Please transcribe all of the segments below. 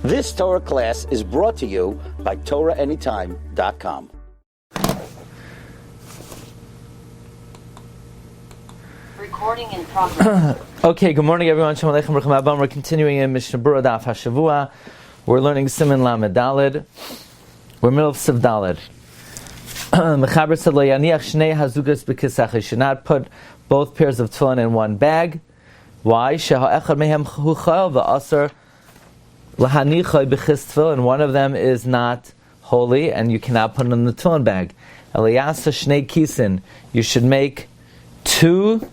This Torah class is brought to you by TorahAnytime.com. Recording in progress. Okay, good morning everyone. Shalom Aleichem, Baruch Haba. We're continuing in Mishna Berura Daf Hashavua. We're learning Siman Lamed Daled. We're middle of Siv Daled. Mechaber said, "Lo yaniach shnei hazugas b'kisach." You should not put both pairs of tefillin in one bag. Why? Sheha'echad mehem hu chayil v'asar lahanichai b'chis tefillin. One of them is not holy, and you cannot put it in the tefillin bag. Eliyasa shnei kisin. You should make two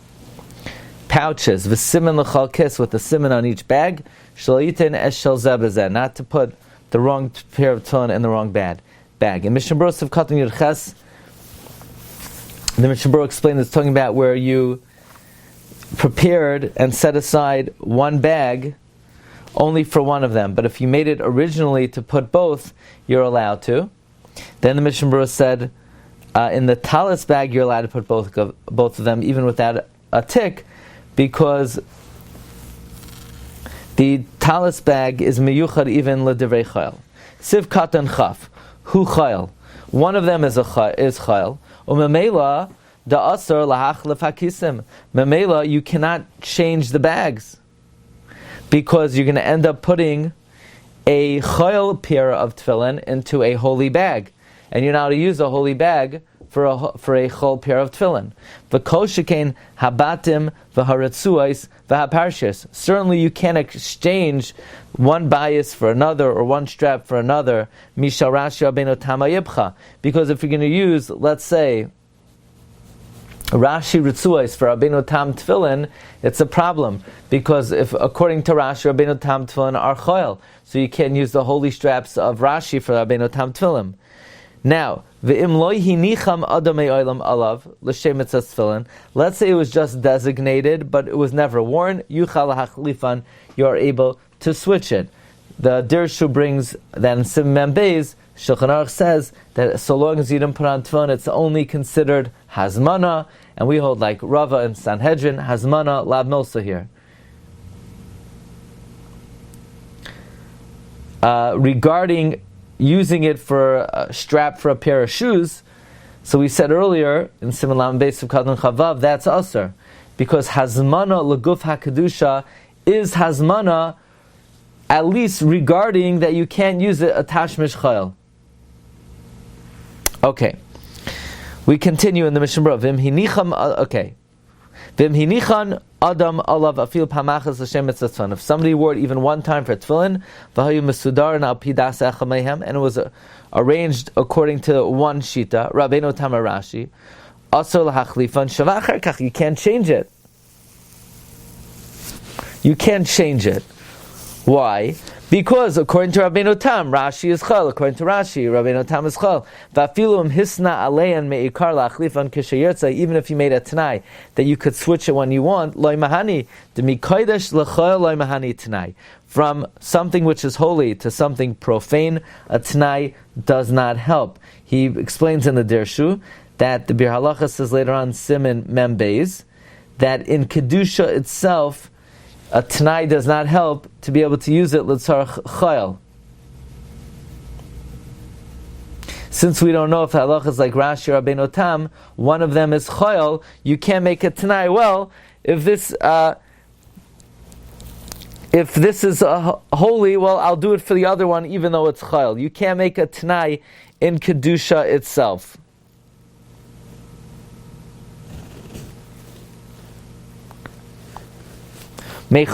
pouches, v'siman l'chal kis, with a siman on each bag. Shalitin es shel zebazeh. Not to put the wrong pair of tefillin in the wrong bag. In Mishna Berura Siv Katan Yud Ches, the Mishna Berura explained it's talking about where you prepared and set aside one bag only for one of them. But if you made it originally to put both, you're allowed to. Then the Mishna Berura said, in the talis bag, you're allowed to put both of them, even without a tick, because the talis bag is miyuchad even l'divrei chayil. Siv Katan Chaf. Hu chayil. One of them is chayil. Umemela da asar lahachlef hakisim. Memela, you cannot change the bags because you're going to end up putting a chayil pair of tefillin into a holy bag, and you're not to use a holy bag for a chol pair of tefillin. V'kol shekain habatim v'haretzuos v'haparshis. Certainly you can't exchange one bias for another or one strap for another. Mishal Rashi Rabbeinu Tam Yibcha. Because if you're going to use, let's say, Rashi Ritzuos for Rabbeinu Tam tefillin, it's a problem. Because if, according to Rashi, Rabbeinu Tam tefillin are choil, so you can't use the holy straps of Rashi for Rabbeinu Tam tefillin. Now, let's say it was just designated, but it was never worn. You are able to switch it. The Dirshu brings that in Siman Beis, Shulchan Aruch says that so long as you didn't put on tefillin, it's only considered hazmana, and we hold like Rava and Sanhedrin, hazmana lav milsa here. Regarding using it for a strap for a pair of shoes, so we said earlier in Siman Lamed Beis of Katan Chavav, that's usher, because hazmana leguf hakadusha is hazmana, at least regarding that you can't use it a tashmish chayil. Okay, we continue in the Mishna Berura. Vim hinicham. Okay, vim hinichan adam alav afil pamachas l'shem mitzvah. If somebody wore it even one time for tefillin, v'hayu mesudar al pidas echamehem, and it was arranged according to one shita, Rabbeinu Tam Rashi, asur lahachlifan shavachar kach. You can't change it. You can't change it. Why? Because according to Rabbeinu Tam, Rashi is chal. According to Rashi, Rabbeinu Tam is chal. Va'afilum hisna aleyan meikar lachlifan kishayirtza. Even if you made a tanai that you could switch it when you want, loy mahani demikodesh lechayil loy mahani tanai. From something which is holy to something profane, a tanai does not help. He explains in the Dirshu that the Bir Halacha says later on, Siman Mem Beis, that in kedusha itself, a tanai does not help to be able to use it l'tzarech chayil. Since we don't know if the halacha is like Rashi or Rabbeinu Tam, one of them is chayil, you can't make a tanai. Well, if this is holy, well, I'll do it for the other one even though it's chayil. You can't make a tanai in kedusha itself. Even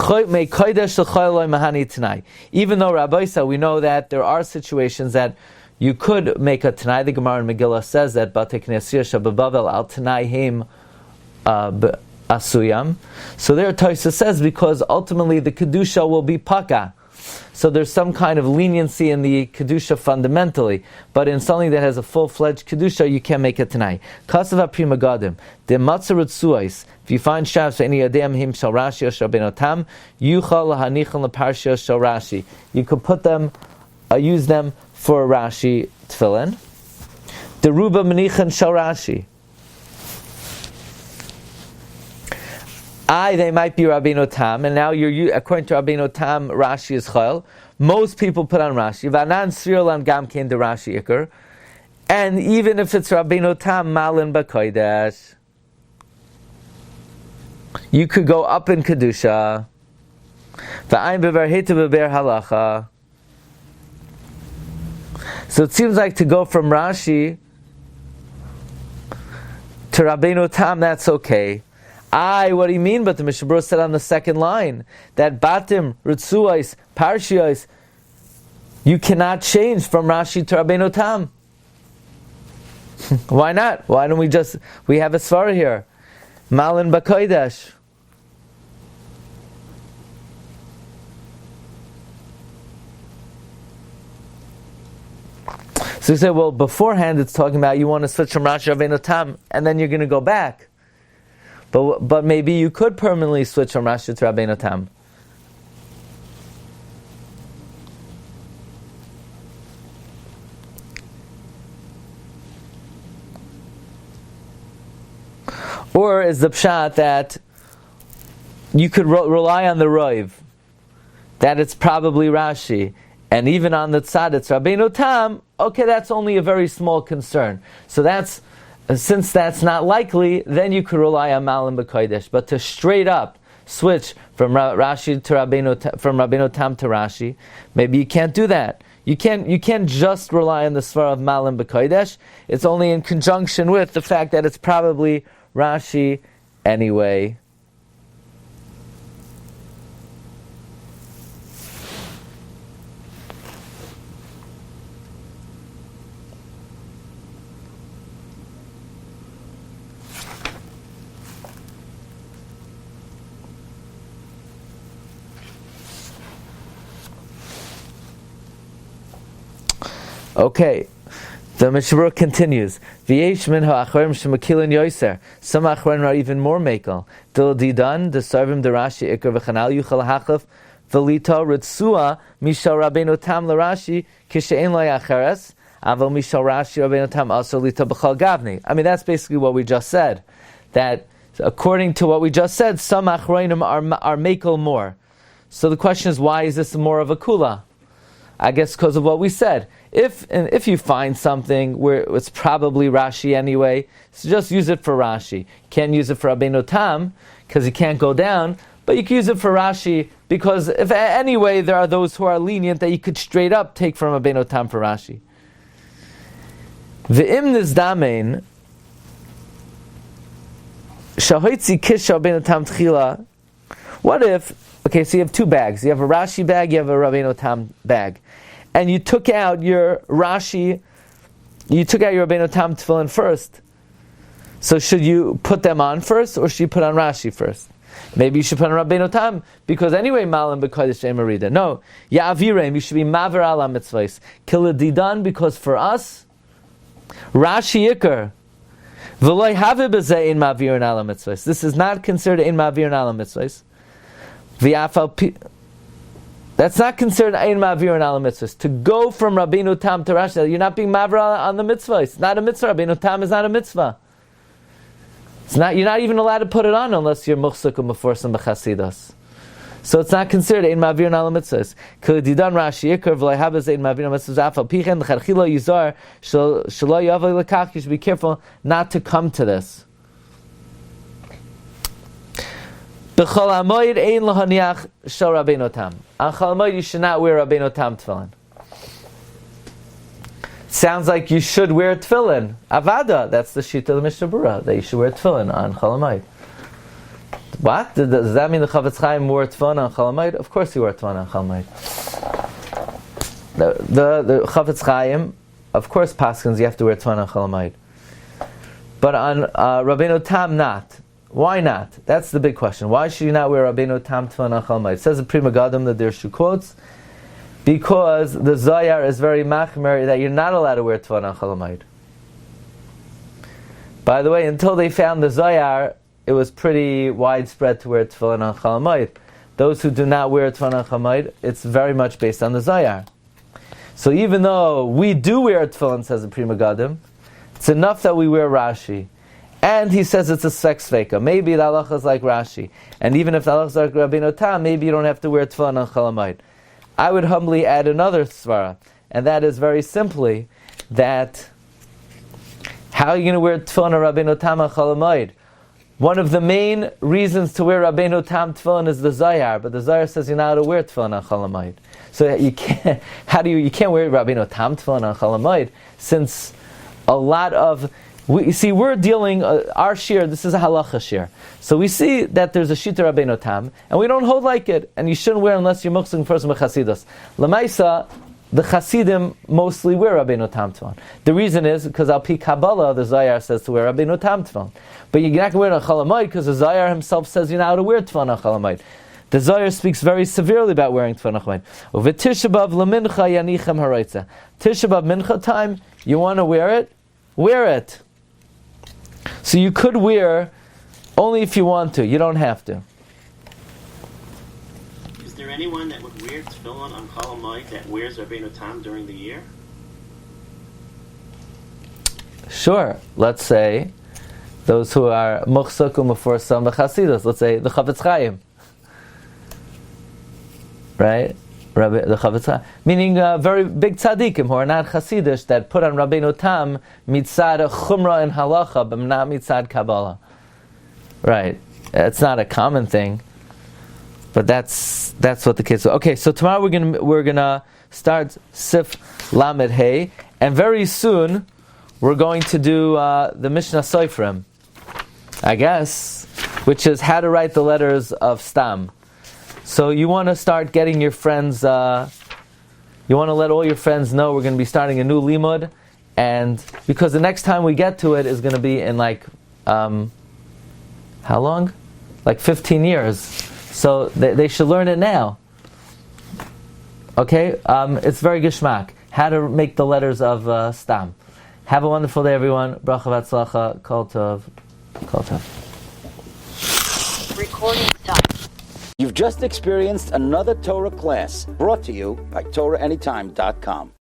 though Rabbi said, we know that there are situations that you could make a tanai. The Gemara in Megillah says that Bate Knesiyah Shababavel al tanai heim asuyam. So there Tosa says because ultimately the kedusha will be paka. So there's some kind of leniency in the kedusha fundamentally, but in something that has a full-fledged kedusha, you can't make it tonight. Kasava prima gadim the matzarut suais. If you find straps for any adem him shal Rashi or Rabbeinu Tam, yuchal lahanichan leparsha shal Rashi. You could put them, use them for Rashi tefillin. Deruba menichan shal Rashi. They might be Rabbeinu Tam, and now you're according to Rabbeinu Tam, Rashi is chayil. Most people put on Rashi. V'anan sriyol lan gam kein de Rashi ikar. And even if it's Rabbeinu Tam malin b'kodesh, you could go up in kedusha. V'ayin bever heta beber halacha. So it seems like to go from Rashi to Rabbeinu Tam, that's okay. What do you mean? But the Mishna Berura said on the second line that Batim, Ritzuais, Parshiais, you cannot change from Rashi to Rabbeinu Tam. Why not? Why don't we have a svara here? Malin B'Kodesh. So you say, well, beforehand it's talking about you want to switch from Rashi to Rabbeinu Tam, and then you're going to go back. But maybe you could permanently switch from Rashi to Rabbeinu Tam. Or is the pshat that you could rely on the Roiv, that it's probably Rashi, and even on the tzad it's Rabbeinu Tam, okay, that's only a very small concern. So since that's not likely, then you could rely on Malin B'Kodesh. But to straight up switch from Rashi to Rabbeinu Tam to Rashi, maybe you can't do that. You can't just rely on the svara of Malin B'Kodesh. It's only in conjunction with the fact that it's probably Rashi anyway. Okay, the Mishna Berura continues. V'yesh min ha'achrim shemakilin yoser. Some achrim are even more mekel. Dil didan desarvim derashi ikar v'chanal yuchal hachaf v'lita ritzua mishal Rabbeinu Tam l'Rashi kishe'en lo yacheres aval mishal Rashi Rabbeinu Tam also lita b'chal gavni. I mean, that's basically what we just said. That according to what we just said, some achronim are mekel more. So the question is, why is this more of a kula? I guess because of what we said. If you find something where it's probably Rashi anyway, so just use it for Rashi. You can't use it for Rabbeinu Tam because you can't go down, but you can use it for Rashi because if anyway there are those who are lenient that you could straight up take from Rabbeinu Tam for Rashi. V'im nizdamein shahoitzi kish Rabbeinu Tam tchila. What if? Okay, so you have two bags. You have a Rashi bag, you have a Rabbeinu Tam bag. And you took out your Rashi, you took out your Rabbeinu Tam tefillin first. So should you put them on first, or should you put on Rashi first? Maybe you should put on Rabbeinu Tam, because anyway, Malam b'kodesh emerida. No, Ya'avirem, you should be maver ala mitzvahs. Kiladidan, because for us, Rashi ikar. V'loy have b'zeh in mavirin ala mitzvahs. This is not considered in mavirin ala mitzvahs. That's not considered ayin ma'avir and ala mitzvahs. To go from Rabbeinu Tam to Rashi, you're not being ma'avir on the mitzvah. It's not a mitzvah. Rabbeinu Tam is not a mitzvah. You're not even allowed to put it on unless you're muchsuk or meforsim b'chasidus. So it's not considered ayin ma'avir and ala mitzvahs. K'didan Rashi ikar v'lo habaz ayin ma'avir and mitzvahs afal pichen l'charchila yizar shelo yavay l'kach. You should be careful not to come to this. B'chol hamoed ein lahaniach shel Rabbeinu Tam. On Chol Hamoed you should not wear Rabbeinu Tam tefillin. Sounds like you should wear tefillin. Avada, that's the shita of the Mishna Berura, that you should wear tefillin on Chol Hamoed. What? Does that mean the Chavetz Chaim wore tefillin on Chol Hamoed? Of course he wore tefillin on Chol Hamoed. The Chavetz Chaim, of course, paskins you have to wear tefillin on Chol Hamoed. But on Rabbeinu Tam not. Why not? That's the big question. Why should you not wear Rabbeinu Tam tefillin on Chol Hamoed? It says in Pri Megadim that there's two quotes, because the Zohar is very machmer that you're not allowed to wear tefillin on Chol Hamoed. By the way, until they found the Zohar, it was pretty widespread to wear tefillin on Chol Hamoed. Those who do not wear tefillin on Chol Hamoed, it's very much based on the Zohar. So even though we do wear tefillin, says the Pri Megadim, it's enough that we wear Rashi. And he says it's a sex feka. Maybe the halacha is like Rashi. And even if the halacha is like Rabbeinu Tam, maybe you don't have to wear tefillin on Chol Hamoed. I would humbly add another svara, and that is very simply that how are you going to wear tefillin or Rabbeinu Tam on Chol Hamoed? One of the main reasons to wear Rabbeinu Tam tefillin is the Zayar, but the Zayar says you're not allowed to wear tefillin on Chol Hamoed. So you can't. You can't wear Rabbeinu Tam tefillin on Chol Hamoed, since a lot of we're dealing our shiur. This is a halacha shiur. So we see that there's a shita Rabbeinu Tam, and we don't hold like it, and you shouldn't wear unless you're muxing person with chasidus. Lamaisa, the Hasidim mostly wear Rabbeinu Tam tefillin. The reason is because al pi Kabbalah, the Zayar says to wear Rabbeinu Tam tefillin. But you're not going to wear it on Chol Hamoed because the Zayar himself says you're not allowed to wear tefillin on Chol Hamoed. The Zayar speaks very severely about wearing tefillin on Chol Hamoed. Uve Tisha B'Av lemincha yanichem haroitza. Tisha B'Av mincha time, you want to wear it? Wear it. So you could wear only if you want to. You don't have to. Is there anyone that would wear tefillin on Chol Hamoed that wears Rabbeinu Tam during the year? Sure. Let's say those who are muchsuk u'meforsam b'chasidus. Let's say the Chavetz Chaim, right? The Chavetz Chaim, meaning very big tzaddikim who are not chasidish that put on Rabbeinu Tam mitzad chumrah and halacha, but not mitzad Kabbalah. Right? It's not a common thing, but that's what the kids do. Okay, so tomorrow we're gonna start Sif Lamed Hey, and very soon we're going to do the Mishnah Seifrim, I guess, which is how to write the letters of Stam. So you want to start getting your friends, you want to let all your friends know we're going to be starting a new limud, and because the next time we get to it is going to be in how long? Like 15 years. So they should learn it now. Okay? It's very geschmack. How to make the letters of Stam. Have a wonderful day, everyone. Bracha v'atzlacha. Kol tov. Kol tov. Recording stop. You've just experienced another Torah class brought to you by TorahAnytime.com.